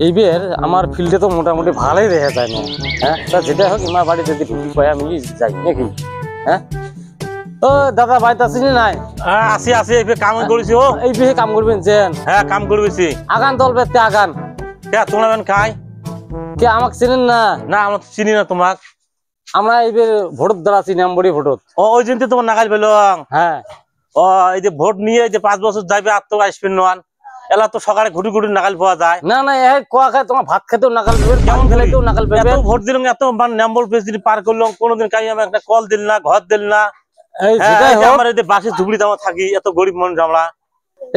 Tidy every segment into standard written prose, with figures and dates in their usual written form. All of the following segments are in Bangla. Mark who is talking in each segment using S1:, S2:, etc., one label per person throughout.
S1: এইবার আমার ফিল্ডে তো মোটামুটি ভালোই দেখা যায় না। হ্যাঁ, তা যেটা হোক আমার বাড়ি যদি ঢুকি পাই আমি যাই নাকি। হ্যাঁ, ও দাদা বাড়িতে আছিস নাই?
S2: আসি আসি এই কাম করেছি। ও
S1: এই বিষয়ে কাম করবেন যেন?
S2: হ্যাঁ কাম করবেছি।
S1: আগান দল বেতে আগান।
S2: কে তোমরা খাই
S1: কে আমাকে চেনেন না?
S2: না আমরা চিনি না তোমাক।
S1: আমরা এইবার ভোট দ্বারা চিনি আমবড়ি ভোট।
S2: ও ওই দিন তো তোমার নাগাল পেল।
S1: হ্যাঁ,
S2: ও এই যে ভোট নিয়ে যে 5 বছর যাইবে আর তো আসবেন নন এলা তো সকালে ঘুটি ঘুটি নাগাল পাওয়া যায়
S1: না না এ কোয়া খায় তোমার ভাত খেতেও নাগাল পেবে, কেমন খেলাইতেও নাগাল পেবে।
S2: এত ভোট দিলাম এত নম্বর পেজ দিন পার করলাম কোনোদিন কাই আমি একটা কল দিল না ঘর দিল না।
S1: এই যেটাই হোক
S2: আমার এই যে বাসে ঝুগড়ি দামা থাকি এত গরিব মানুষ আমরা।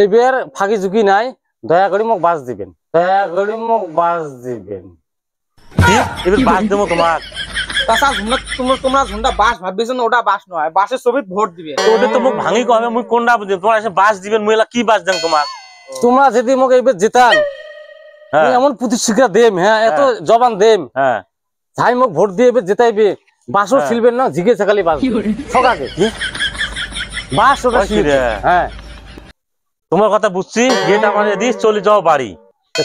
S1: এইবার ফাঁকি ঝুঁকি নাই, দয়া করে মোক বাস দিবেন, দয়া করে মোক বাস দিবেন।
S2: এবার বাস দেবো তোমাক।
S3: তাছা তোমরা ঝুন্ডা বাস ভাববেছ না, ওটা বাস নয়, বাসের ছবি ভোট দিবে।
S2: ওটা তো মুখ ভাঙি কবে মুই কোনটা বুঝি তোমরা এসে বাস দিবেন মুই এলা কি বাস দেন তোমাক।
S1: তোমরা যদি মোক এইবার জেতান এমন প্রতিশ্রুতি দেম, হ্যাঁ এত জবান দেম,
S2: হ্যাঁ
S1: যাই মোক ভোট দিয়ে এবার জেতাইবে বাসও ছিলবেন না, জিগে থাকালি বাস সকাকে বাস ওটা হ্যাঁ।
S2: তোমার কথা বুঝছি, গেট আমার দিস চলে যাও বাড়ি।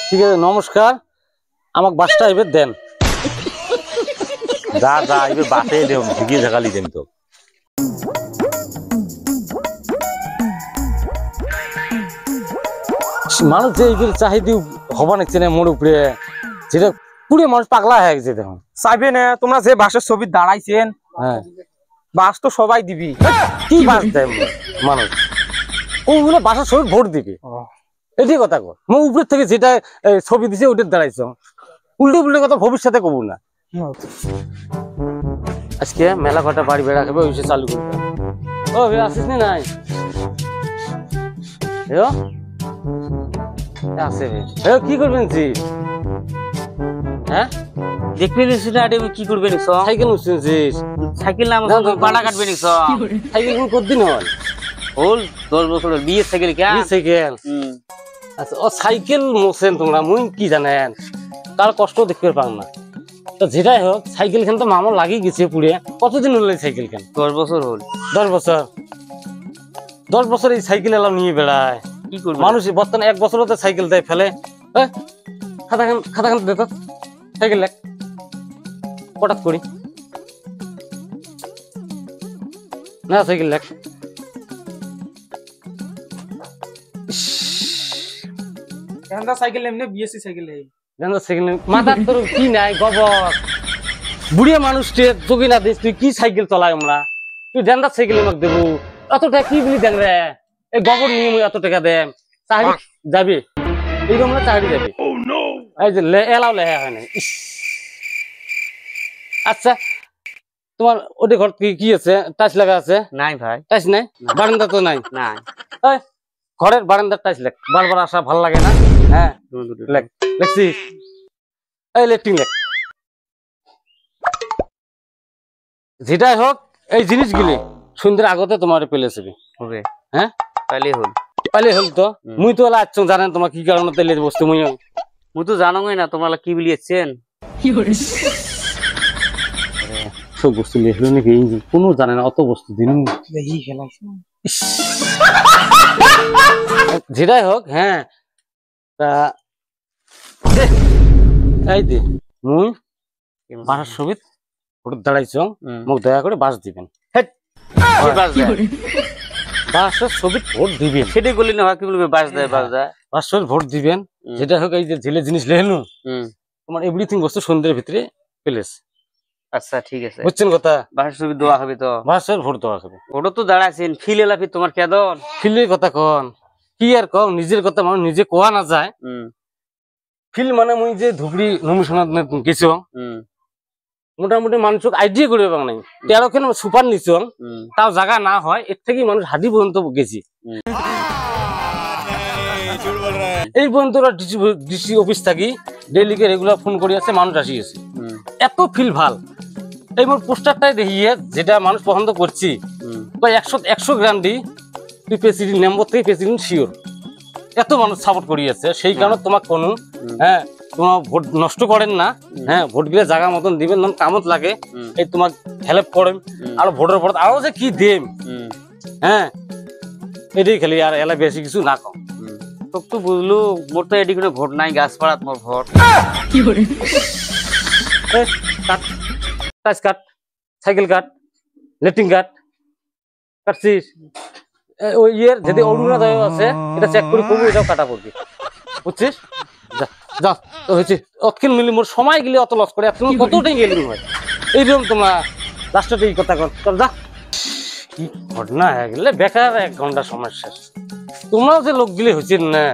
S1: ঠিক আছে নমস্কার, আমাকে বাসটা এবার দেন।
S2: যা যা এবার বাসে দেব ঝিগিয়ে ঝাঁকালি দেন তো।
S1: মানুষ যে এইগুলো চাহিদি হবা নিচ্ছে না মোড় উপরে, যেটা পুরে মানুষ পাগলা হয়ে গেছে দেখুন।
S3: চাইবে না তোমরা যে বাসের ছবি দাঁড়াইছেন,
S1: হ্যাঁ
S3: বাস তো সবাই দিবি।
S1: কি বাস দেয় মানুষ? ওগুলো বাসার ছবি ভোট দিবে, এটাই কথা কর। মো উপরের থেকে যেটা ছবি দিছে ওটার দাঁড়াইছ, উল্টে উল্টে কথা ভবিষ্যতে কব না। আজকে মেলা কটা বাড়ি বেড়া খাবে ওই চালু করবে। ও আসিস নি নাই? আছে কি করবেন জি? হ্যাঁ
S4: দেখবি কি করবে
S1: সাইকেল উঠছিস?
S4: সাইকেল নাম পাড়া কাটবে নি
S1: সাইকেল কতদিন হয়?
S4: হল 10 বছর বিয়ে সাইকেল কে
S1: সাইকেল। আচ্ছা ও সাইকেল মোছেন তোমরা, মুই কি জানেন তার কষ্ট দেখতে পাং না। তো যেটাই হোক সাইকেল খান তো মামা লাগি গেছে পুড়ে। কতদিন হলো সাইকেল খান?
S4: 10 বছর হল।
S1: 10 বছর? 10 বছর এই সাইকেল এলাম নিয়ে বেড়ায়
S4: কি করবে
S1: মানুষ? বর্তমানে 1 বছর হতে সাইকেল দেয় ফেলে। খাতা খান দে তো সাইকেল লেখ হঠাৎ করি না সাইকেল লেখ।
S3: সাইকেল এমনি বিএসসি সাইকেল
S1: মাথার তোর কি নাই গবর? বুড়িয়া মানুষকে চোখে না দিস, তুই কি সাইকেল চলাই? আমরা তুই ডেন্ডার সাইকেল আমাকে দেবো এত টাকা কি বলি দেন রে? এই গোবর নিয়ে মুই এত টাকা দেম, চাকরি যাবি এইরকম না চাকরি যাবি? এই যে এলাও লেহা হয় না। আচ্ছা তোমার ওটি ঘর কি আছে? টাইস লাগা আছে?
S4: নাই ভাই,
S1: টাইস নাই? বারান্দা তো নাই?
S4: নাই।
S1: ঘরের বারান্দার টাইস লেখ, বারবার আসা ভাল লাগে না। হ্যাঁ লেখ, লেখছিস? এই লেট্রিন লেখ। যেটাই হোক এই জিনিসগুলি সুন্দর আগতে তোমার পেলেছে। হ্যাঁ পাইলে হল তো মুই তো আচ্ছ জানেন তোমার কি কারণে তেলে বস্তু মুই
S4: তো জানোই না তোমরা কি বলিয়েছেন।
S1: সব বস্তু লেখলো নাকি কোনো জানে না, অত বস্তু দিন যেটাই হোক। হ্যাঁ তা এই দে মুই বাসার ছবি ভোট দাঁড়াইছ, মোক দয়া করে বাস দিবেন। বাসের ছবি ভোট দিবেন
S4: সেটাই বলি না, কি বলবে বাস দেয় বাস দেয়
S1: বাস ছবি ভোট দিবেন। যেটা হোক এই যে ঝেলে জিনিস লেহেনু তোমার এভরিথিং বস্তু সন্ধ্যের ভিতরে পেলেস।
S4: আচ্ছা ঠিক আছে
S1: বুঝছেন কথা?
S4: বাসের ছবি দেওয়া হবে তো?
S1: বাসের ভোট দেওয়া হবে।
S4: ওটা তো দাঁড়াইছেন ফিল এলাপি তোমার কেদন
S1: ফিলের কথা কন কি আর কম, নিজের কথা মানুষ নিজে কোয়া না যায়। ফিল মানে মুই যে ধুবড়ি নমিশনাত গেছ মোটামুটি মানুষ আইডিয়া করবে বাং নাই 13 খান সুপার নিছ তাও জায়গা না হয় এর থেকে মানুষ হাডি পর্যন্ত গেছি। এই পর্যন্ত ডিসি অফিস থাকি ডেইলিকে রেগুলার ফোন করি আছে, মানুষ আসি গেছে। এত ফিল ভাল। এই মোর পোস্টারটাই দেখিয়ে যেটা মানুষ পছন্দ করছি 100 গ্রাম দি তুই প্রেসিডেন্ট নেম্বর থেকে প্রেসিডেন্ট শিওর, এত মানুষ সাপোর্ট করিয়েছে। সেই কারণে তোমার কোনো হ্যাঁ তোমার ভোট নষ্ট করেন না। হ্যাঁ ভোট গিয়ে জায়গা মতন দিবেন, কামত লাগে এই তোমার হেল্প করেন। আর ভোটের পর আরো যে কি দেম হ্যাঁ এটাই খালি, আর এলা বেশি কিছু না কম।
S4: তোক তো বুঝলু মোর তো এটি কোনো ভোট নাই গাছপাড়াত মোর ভোট
S1: এই, কাট টাচ কাট সাইকেল কাট লেট্রিন কাট কাটছিস ওই ইয়ের যদি অরুণোদয় আছে এটা চেক করে কবি এটাও কাটা পড়বি বুঝছিস যা যা তো হয়েছে অতক্ষণ মিলি মোর সময় গেলে অত লস করে এখন কতটাই গেলি ভাই এইরকম তোমার লাস্টে এই কথা কর চল যা কি ঘটনা হয়ে গেলে বেকার 1 ঘন্টা সময় শেষ তোমরাও যে লোক দিলে হয়েছে না